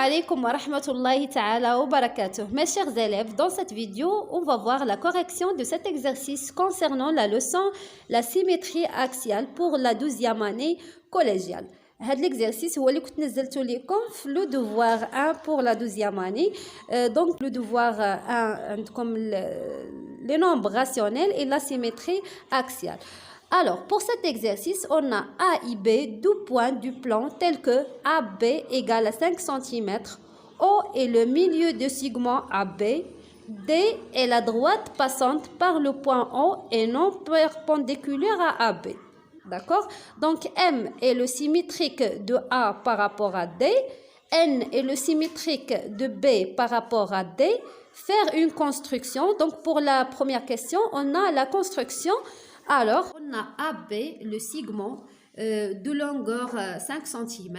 alaikum wa rahmatullahi ta'ala wa barakatuh. Mes chers élèves, dans cette vidéo, on va voir la correction de cet exercice concernant la leçon la symétrie axiale pour la 12e année collégiale. L'exercice هو اللي كنت نزلته لكم في le devoir 1 pour la 12e année. Donc le devoir 1 عندكم les nombres rationnels et la symétrie axiale. Alors, pour cet exercice, on a A et B, deux points du plan tels que AB égale à 5 cm, O est le milieu de segment AB, D est la droite passante par le point O et non perpendiculaire à AB. D'accord? Donc, M est le symétrique de A par rapport à D, N est le symétrique de B par rapport à D. Faire une construction. Donc, pour la première question, on a la construction. Alors, on a AB, le segment de longueur 5 cm,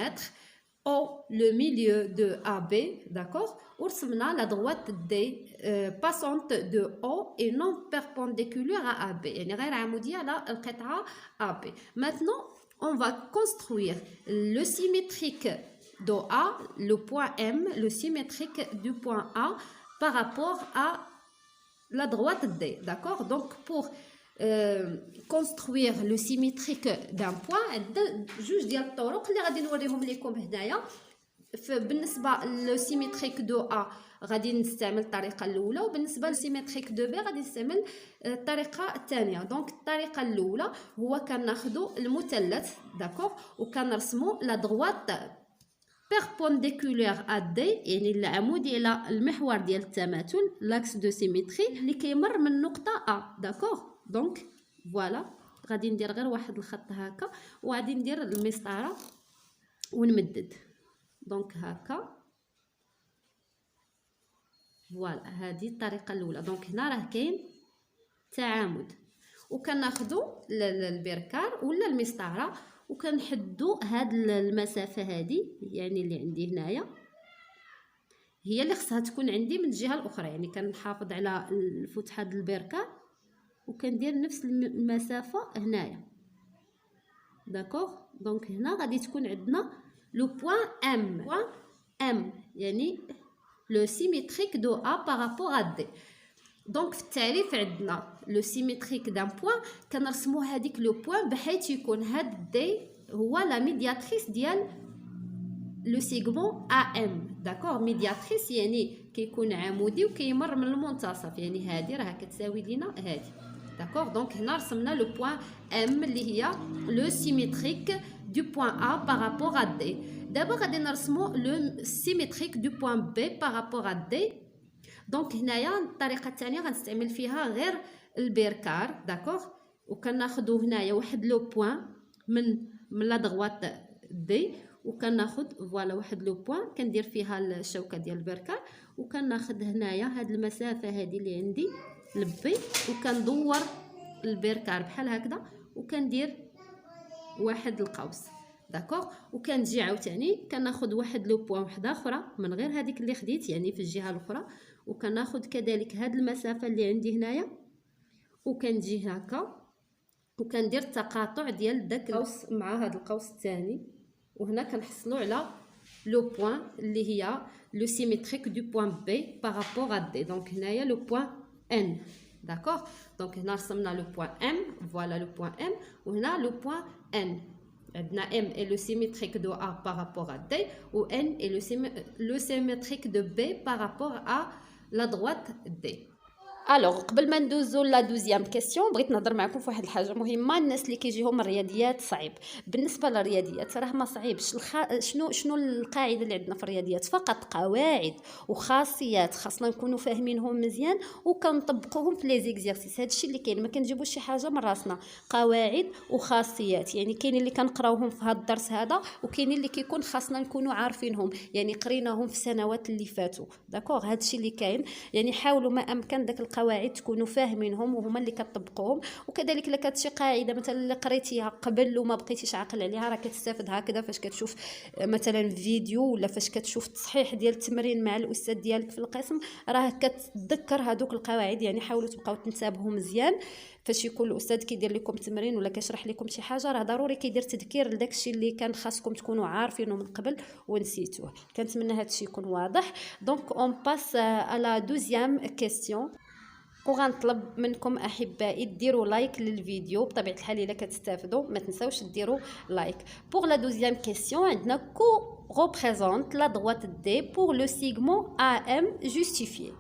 O, le milieu de AB, d'accord? On a la droite D passante de O et non perpendiculaire à AB. Maintenant, on va construire le symétrique de A, le point M, le symétrique du point A par rapport à la droite D, d'accord? Donc, pour construire le symétrique d'un point جوج ديال الطرق اللي غادي نوريهم لكم هنايا. بالنسبه للسيمتريك دو ا غادي نستعمل الطريقه الاولى، وبالنسبه للسيمتريك دو بي غادي نستعمل الطريقه الثانيه. دونك الطريقه الاولى هو كناخذوا المثلث داكوغ وكنرسموا لا دروات perpendiculaire à D يعني العمود ديال المحور ديال التماثل لاكس دو سيمتري اللي كيمر من نقطه A. داكوغ دونك فوالا غادي ندير غير واحد الخط هكا وغادي ندير المسطره ونمدد. دونك هكا فوالا هذه الطريقه الاولى. دونك هنا راه كاين تعامد وكناخذوا البركار ولا المسطره وكنحدوا هاد المسافه هذه يعني اللي عندي هنايا هي اللي خصها تكون عندي من الجهه الاخرى. يعني كنحافظ على الفتحه د البركار وكندير نفس المسافه هنايا. داكوغ دونك هنا غادي تكون عندنا لو بوين ام يعني لو سيميتريك دو ا بارابور ا دي. دونك في التعريف عندنا لو سيميتريك دان بوين كنرسموا هذيك لو بوين بحيث يكون هاد دي هو لا ميدياتريس ديال لو سيغمون ا ام. داكوغ ميدياتريس يعني كيكون عمودي وكيمر من المنتصف، يعني هذه راه كتساوي لينا هذه. داكوغ دونك هنا رسمنا لو بوين ام اللي هي لو سيميتريك دو بوين ا بارابور ا دي. دابا غادي نرسمو لو سيميتريك دو بوين بي بارابور ا دي. دونك هنايا الطريقه الثانيه غنستعمل فيها غير البركار. داكوغ وكناخذوا هنايا واحد لو بوين من لا دغوات دي وكناخذ فوالا واحد لو بوين كندير فيها الشوكه ديال البركار وكناخذ هنايا هاد المسافه هذه اللي عندي لبي وكندور البركار بحال هكذا وكندير واحد القوس. داكوغ وكنجي عاوتاني كناخذ واحد لو بوين وحده اخرى من غير هذيك اللي خديت يعني في الجهه الاخرى وكناخذ كذلك هاد المسافه اللي عندي هنايا وكنجي هكا وكندير التقاطع ديال داك القوس مع هاد القوس الثاني وهنا كنحصلوا على لو بوين اللي هي لو سيميتريك دو بوين بي بارابور ا دي. دونك هنايا لو بوين ان. داكوغ دونك هنا رسمنا لو بوين ام فوالا لو بوين ام وهنا لو بوين ان. عندنا ام اي لو سيميتريك دو ا بارابور ا دي و ان اي لو سيميتريك دو بي بارابور ا لا دروات دي. الوغ قبل ما ندوزو لا دوزيام كيسيون بغيت نهضر معكم في واحد الحاجه مهمه. الناس اللي كيجيهم الرياضيات صعيب بالنسبه للرياضيات راه ما صعيبش. شنو القاعده اللي عندنا في الرياضيات؟ فقط قواعد وخاصيات خاصنا نكونوا فاهمينهم مزيان وكنطبقوهم في لي زيكزيرسيس. هادشي اللي كاين، ما كنجيبوش شي حاجه من راسنا. قواعد وخاصيات يعني كاين اللي كنقراوهم في هذا الدرس هذا وكاين اللي كيكون خاصنا نكونوا عارفينهم يعني قريناهم في السنوات اللي فاتوا. داكوغ هادشي اللي كاين. يعني حاولوا ما امكن داك القواعد تكونوا فاهمينهم وهما اللي كتطبقوهم. وكذلك الا كانت شي قاعده مثلا اللي قريتيها قبل وما بقيتيش عاقل عليها، راه كتستافد هكذا فاش كتشوف مثلا فيديو ولا فاش كتشوف تصحيح ديال التمرين مع الاستاذ ديالك في القسم، راه كتذكر هذوك القواعد. يعني حاولوا تبقاو تنتبهوا مزيان فاش يكون الاستاذ كيدير لكم تمرين ولا كيشرح لكم شي حاجه، راه ضروري كيدير تذكير لداكشي اللي كان خاصكم تكونوا عارفينه من قبل ونسيتوه. كنتمنى هذا الشيء يكون واضح. دونك اون باس على دوزيام كيسيون، وغنطلب منكم احبائي ديروا لايك للفيديو. بطبيعه الحال الا كتستافدوا ما تنساوش ديروا لايك. بوغ لا دوزيام كيسيون عندنا كو représente la droite D pour le segment AM justifié.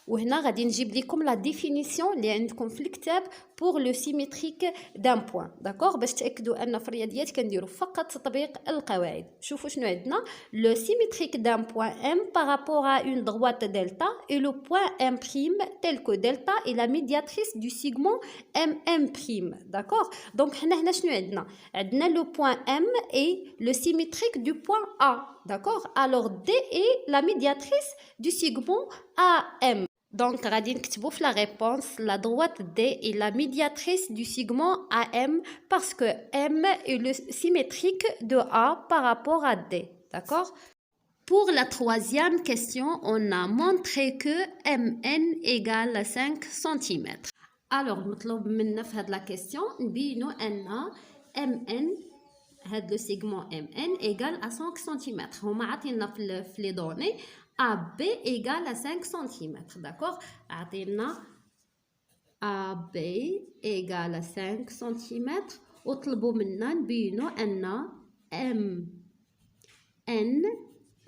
وهنا غادي نجيب لكم لا ديفينيسيون اللي عندكم في الكتاب بور لو سيميتريك دان بوين. داكوغ، باش تاكدوا ان في الرياضيات كنديروا فقط تطبيق القواعد. شوفوا شنو عندنا. لو سيميتريك دان بوين ام بارابور ا اون droite دلتا اي لو بوين ام بريم تيل كو دلتا اي لا ميدياتريس دو سيغمون ام ام بريم. داكوغ، دونك حنا هنا شنو عندنا؟ عندنا لو بوين ام اي لو سيميتريك دو بوين ا. داكوغ، alors D est la médiatrice du segment AM. Donc, غادي نكتبو في la réponse la droite D est la médiatrice du segment AM parce que M est le symétrique de A par rapport à D. D'accord? Pour la troisième question, on a montré que MN égale 5 cm. Alors, مطلوب منا في هاد la question نبينو أن MN هاد لو سيغمون MN égale à 5 cm. هما عطينا في لي دوني AB égale à 5 cm. D'accord? عطينا AB égale à 5 cm وطلبوا منا نبينو أن MN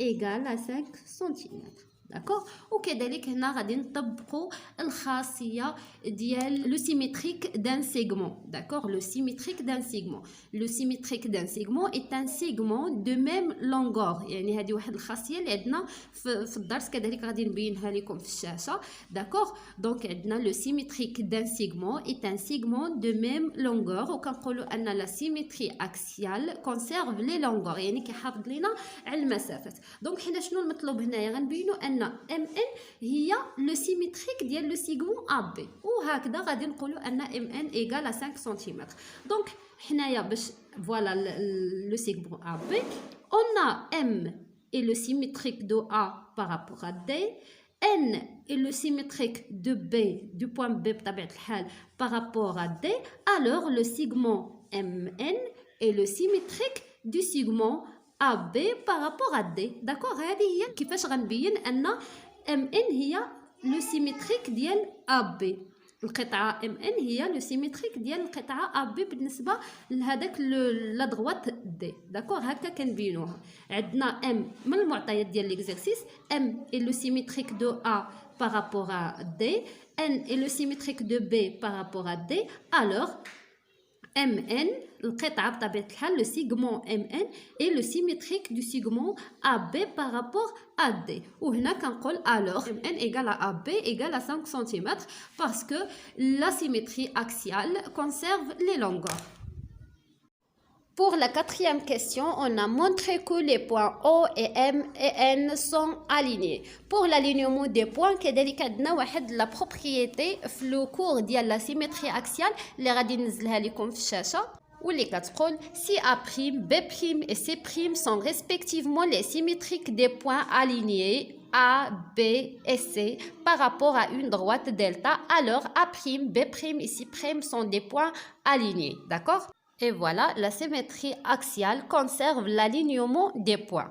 égale à 5 cm. داكوغ، وكذلك هنا غادي نطبقوا الخاصيه ديال لو سيميتريك دان سيغمون. داكوغ، لو سيميتريك دان سيغمون، لو سيميتريك دان سيغمون اي ان سيغمون دو ميم لونغور. يعني هذه واحد الخاصيه اللي عندنا في الدرس، كذلك غادي نبينها لكم في الشاشه. داكوغ، دونك عندنا لو سيميتريك دان سيغمون اي ان سيغمون دو ميم لونغور، وكنقولوا ان لا سيميتري اكسيال كونسيرف لي لونغور، يعني كيحافظ لينا على المسافات. دونك حنا شنو المطلوب هنايا؟ غنبينوا ان MN هي لو سيميتريك ديال لو سيغمون AB، وهكذا غادي نقولوا ان MN ايغال 5 سنتيمتر. دونك حنايا باش فوالا لو سيغمون AB on a M est le symétrique de A par rapport à D، N est le symétrique de B du point B بطبيعة الحال par rapport à D، alors le segment MN est le symétrique du segment AB par rapport à D. داكوغ، هذه هي كيفاش غنبين ان MN هي لو سيميتريك ديال AB. القطعه MN هي لو سيميتريك ديال القطعه AB بالنسبه لهذاك لا دغوات دي. داكوغ، هكا كنبينوها. عندنا M من المعطيات ديال ليكزارسيس، M est le symétrique de A par rapport à D، N est le symétrique de B par rapport à D، alors MN القطعة بطبيعة الحال لو سيغمون MN et le symétrique du segment AB par rapport à D. وهنا كنقول alors MN égale à AB égale à 5 cm parce que la symétrie axiale conserve les longueurs. Pour la quatrième question, on a montré que les points O et M et N sont alignés. Pour l'alignement des points, كذلك عندنا واحد la propriété في le cours ديال la symétrie axiale اللي غادي ننزلها لكم في الشاشة، واللي كتقول si A', B' et C' sont respectivement les symétriques des points alignés A, B et C par rapport à une droite delta, alors A', B' et C' sont des points alignés. D'accord? Et voilà, la symétrie axiale conserve l'alignement des points.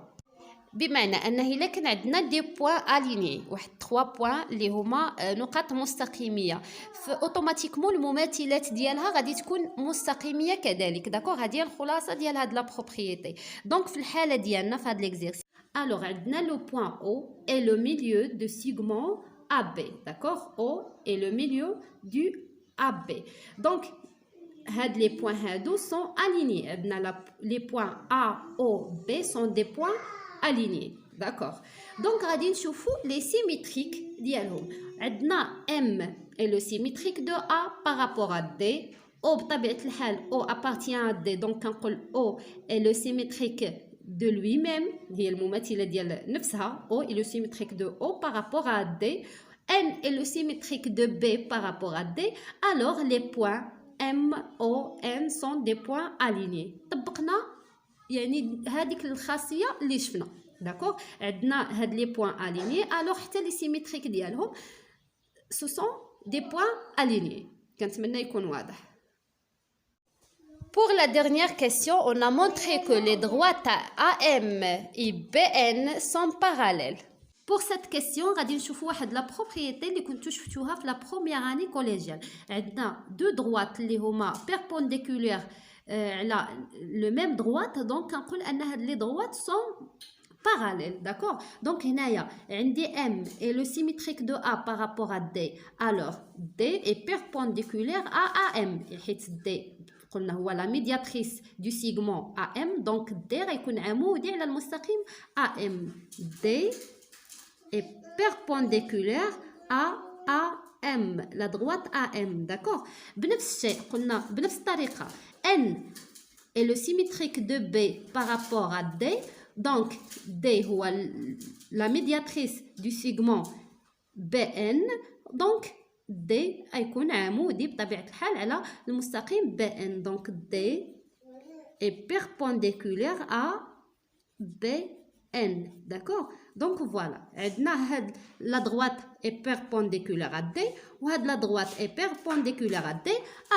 بمعنى ان الا كان عندنا دي بوين اليني، واحد 3 بوين اللي هما نقاط مستقيميه، فاوتوماتيكمون المماثلات ديالها غادي تكون مستقيميه كذلك. داكوغ، هذه هي الخلاصه ديال هاد لا بروبريتي. دونك في الحاله ديالنا في هاد ليكزيرسيس، الوغ عندنا لو بوين او اي لو ميليو دو سيغمون AB. داكوغ، او اي لو ميليو دو AB. دونك هاد لي بوين هادو سون اليني. عندنا لي بوين A, O, B sont des points alignés. D'accord. Donc غادي نشوفوا les symétriques ديالهم. عندنا M est le symétrique de A par rapport à D. O بطبيعة الحال O appartient à D، donc كنقول O est le symétrique de lui-même، هي المماثلة ديال نفسها. O est le symétrique de O par rapport à D. N est le symétrique de B par rapport à D, alors les points M, O, N sont des points alignés. طبقنا يعني هذيك الخاصية اللي شفنا. داكوغ عندنا هاد لي بوين اليني الوغ حتى لي سيميتريك ديالهم سو سون دي بوين اليني. كنتمنى يكون واضح. Pour la dernière question, on a montré que les droites AM et BN sont parallèles. Pour cette question, غادي نشوفوا واحد لا بروبريتي اللي كنتو شفتوها في لا بروميير اني كوليجيال. عندنا دو droites اللي هما بيربونديكولير على لو ميم droite، دونك كنقول ان هاد لي droites sont parallèles. D'accord? Donc هنايا عندي M est le symétrique de A par rapport à D, alors D est perpendiculaire à AM حيت D قلنا هو la médiatrice du segment AM، donc D غيكون عمودي على المستقيم AM. D est perpendiculaire à AM، la droite AM. D'accord? بنفس الشيء قلنا بنفس الطريقة N est le symétrique de B par rapport à D، donc D هو la médiatrice du segment BN، donc D غيكون عمودي بطبيعة الحال على المستقيم BN، donc D est perpendiculaire à BN. D'accord? Donc voilà عندنا هاد la droite est perpendiculaire à D وهاد la droite est perpendiculaire à D،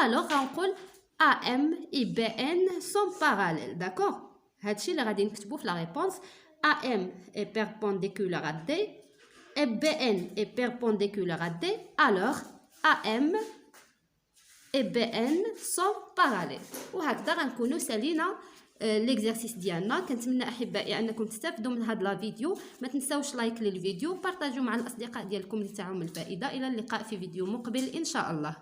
alors غنقول AM et BN sont parallèles. D'accord? هادشي اللي غادي نكتبو في la réponse. AM est perpendiculaire à D et BN est perpendiculaire à D, alors AM et BN sont parallèles. وهكذا غنكونوا سالينا ليكزارسيس ديالنا. كنتمنى احبائي انكم تستافدوا من هذا الفيديو. ما تنساوش لايك للفيديو، بارطاجيو مع الاصدقاء ديالكم اللي تعاهم الفائده. الى اللقاء في فيديو مقبل ان شاء الله.